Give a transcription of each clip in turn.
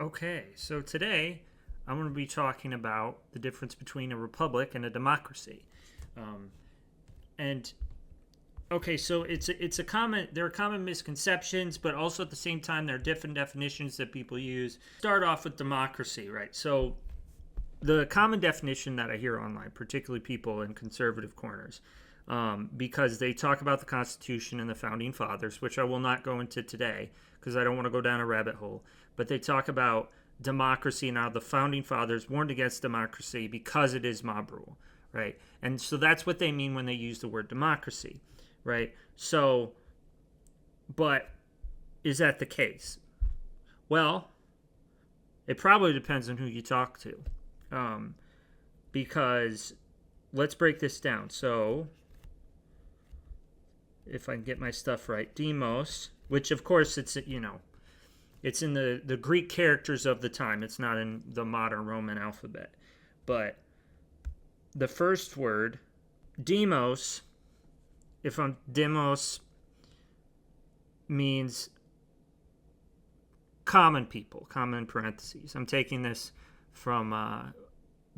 Okay, so today I'm going to be talking about the difference between a republic and a democracy. Um, and okay, so it's a common there are common misconceptions, but also at the same time there are different definitions that people use. Start off with democracy, right? So the common definition that I hear online, particularly people in conservative corners, because they talk about the Constitution and the Founding Fathers, which I will not go into today because I don't want to go down a rabbit hole. But they talk about democracy and how the Founding Fathers warned against democracy because it is mob rule, right? And so that's what they mean when they use the word democracy, right? So, but is that the case? Well, it probably depends on who you talk to. Because let's break this down. So, if I can get my stuff right, demos, which of course it's it's in the Greek characters of the time. It's not in the modern Roman alphabet. But the first word, demos, demos means common people, common in parentheses. I'm taking this from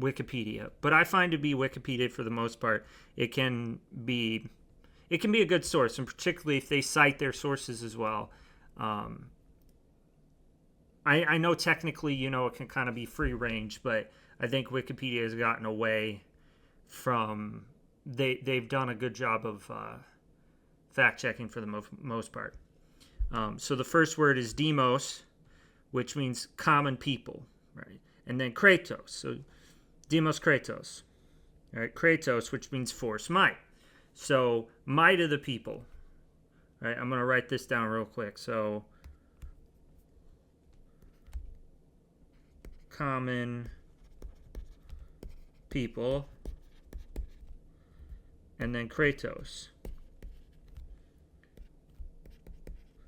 Wikipedia, but I find to be Wikipedia for the most part, it can be a good source, and particularly if they cite their sources as well. I know technically, it can kind of be free range, but I think Wikipedia has gotten away from they've done a good job of fact checking for the most part. So the first word is demos, which means common people, right? And then kratos, so demos kratos, all right? Kratos, which means force, might. So might of the people, all right? I'm going to write this down real quick. So common people, and then kratos,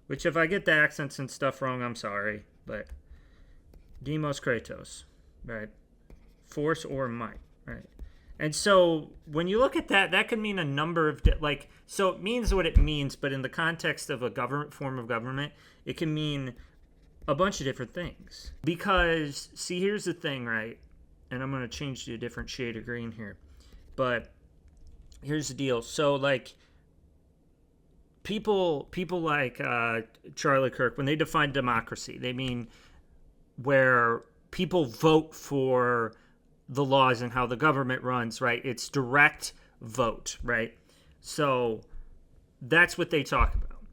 which if I get the accents and stuff wrong, I'm sorry, but demos kratos, right? Force or might, right? And so when you look at that, that could mean a number of so it means what it means, but in the context of a government form of government, it can mean a bunch of different things. Because see, here's the thing, right? And I'm going to change to a different shade of green here. But here's the deal. So people like Charlie Kirk, when they define democracy, they mean where people vote for the laws and how the government runs, right? It's direct vote, right? So that's what they talk about,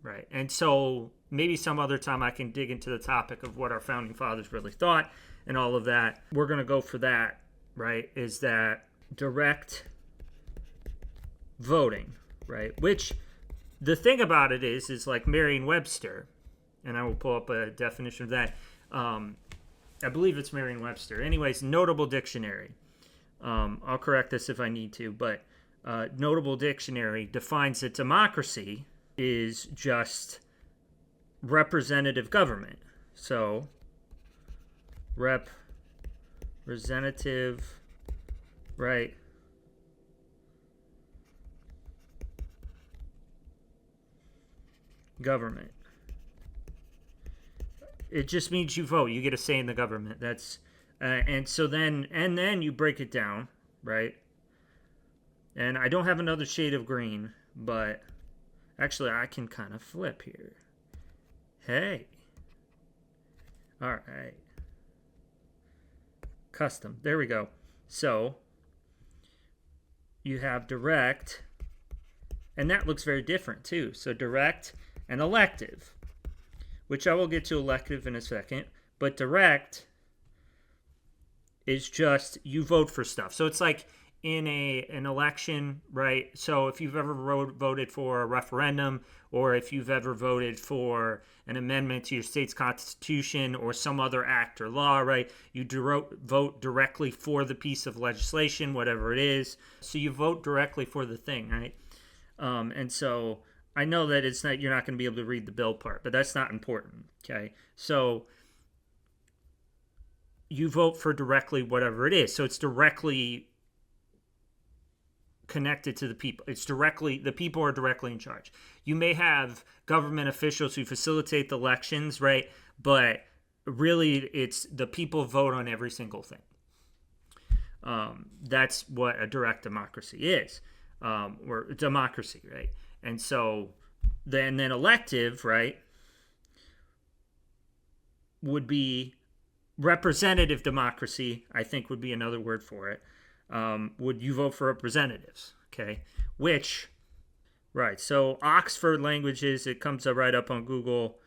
right? And so maybe some other time I can dig into the topic of what our founding fathers really thought and all of that. We're going to go for that, right? Is that direct voting, right? Which the thing about it is like Merriam-Webster, and I will pull up a definition of that. I believe it's Merriam-Webster. Anyways, Notable Dictionary. I'll correct this if I need to, but Notable Dictionary defines that democracy is just representative government. So, representative, right? Government. It just means you vote. You get a say in the government. That's and then you break it down, right? And I don't have another shade of green, but actually I can kind of flip here. Hey. All right. Custom. There we go. So you have direct, and that looks very different too. So direct and elective, which I will get to elective in a second, but direct is just you vote for stuff. So it's like in an election, right? So if you've ever voted for a referendum, or if you've ever voted for an amendment to your state's constitution or some other act or law, right? You vote directly for the piece of legislation, whatever it is. So you vote directly for the thing, right? And so I know that you're not going to be able to read the bill part, but that's not important, okay? So you vote for directly whatever it is. So it's directly connected to the people. The people are directly in charge. You may have government officials who facilitate the elections, right? But really it's the people vote on every single thing. That's what a direct democracy is, or democracy, right? And so then elective, right, would be representative democracy, I think would be another word for it. Would you vote for representatives? Okay, which, right, so Oxford Languages, it comes up right up on Google.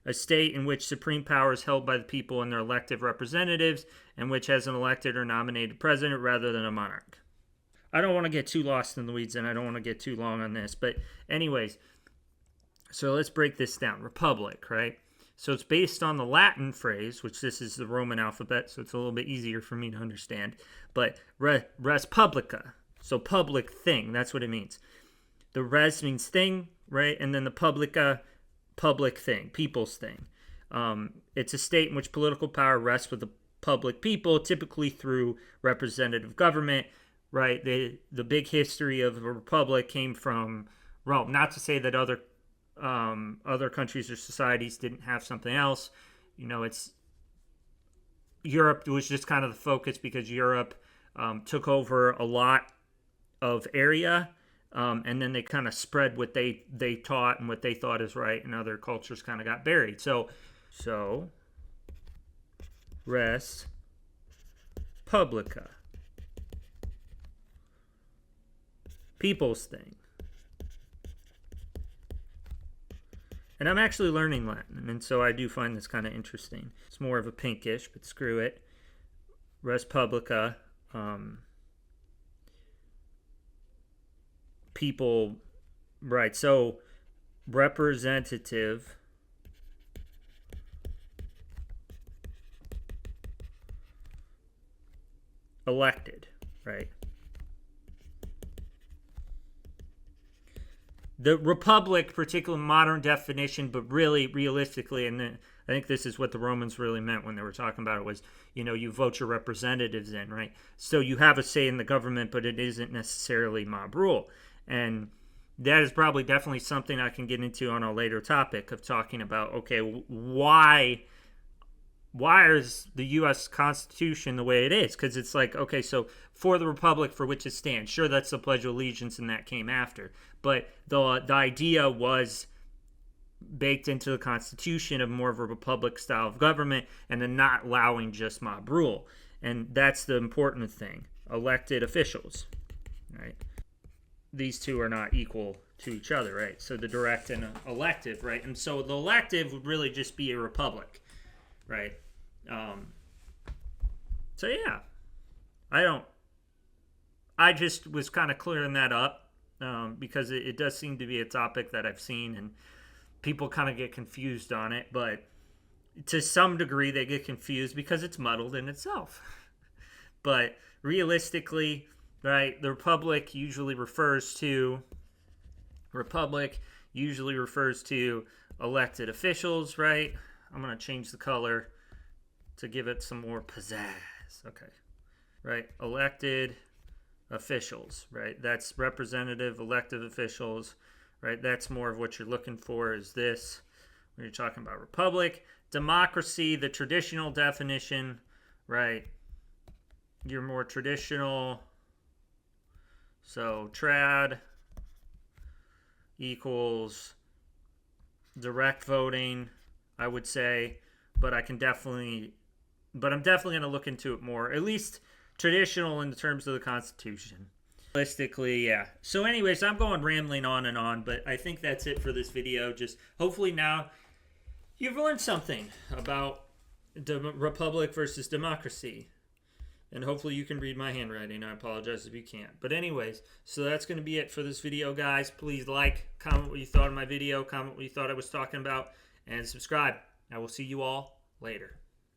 A state in which supreme power is held by the people and their elective representatives, and which has an elected or nominated president rather than a monarch. I don't want to get too lost in the weeds, and I don't want to get too long on this, but anyways, so let's break this down. Republic, right? So it's based on the Latin phrase, which this is the Roman alphabet, so it's a little bit easier for me to understand. But res publica, so public thing, that's what it means. The res means thing, right? And then the publica, public thing, people's thing. It's a state in which political power rests with the public people, typically through representative government, right? The big history of a republic came from Rome. Not to say that other countries or societies didn't have something else. You know, it's Europe was just kind of the focus because Europe took over a lot of area. And then they kind of spread what they taught and what they thought is right, and other cultures kind of got buried. So res publica, people's thing. And I'm actually learning Latin, and so I do find this kind of interesting. It's more of a pinkish, but screw it. Res publica. People, right, so representative elected, right? The republic, particular modern definition, but really realistically, and I think this is what the Romans really meant when they were talking about it, was, you know, you vote your representatives in, right? So you have a say in the government, but it isn't necessarily mob rule. And that is probably definitely something I can get into on a later topic of talking about, okay, why is the U.S. Constitution the way it is? Because it's like, okay, so for the republic for which it stands, sure, that's the Pledge of Allegiance, and that came after. But the idea was baked into the Constitution of more of a republic style of government, and then not allowing just mob rule. And that's the important thing. Elected officials, right? These two are not equal to each other, right? So the direct and elective, right? And so the elective would really just be a republic, right? So yeah, I just was kind of clearing that up because it does seem to be a topic that I've seen, and people kind of get confused on it, but to some degree they get confused because it's muddled in itself. But realistically, right, the republic usually refers to elected officials, right? I'm going to change the color to give it some more pizzazz. Okay. Right, elected officials, right? That's representative elected officials, right? That's more of what you're looking for is this. When you're talking about republic, democracy, the traditional definition, right? Your more traditional, so trad equals direct voting, I would say, but I'm definitely going to look into it more, at least traditional in terms of the Constitution. Realistically, yeah. So anyways, I'm going rambling on and on, but I think that's it for this video. Just hopefully now you've learned something about the republic versus democracy. And hopefully you can read my handwriting. I apologize if you can't. But anyways, so that's going to be it for this video, guys. Please like, comment what you thought of my video, comment what you thought I was talking about, and subscribe. I will see you all later.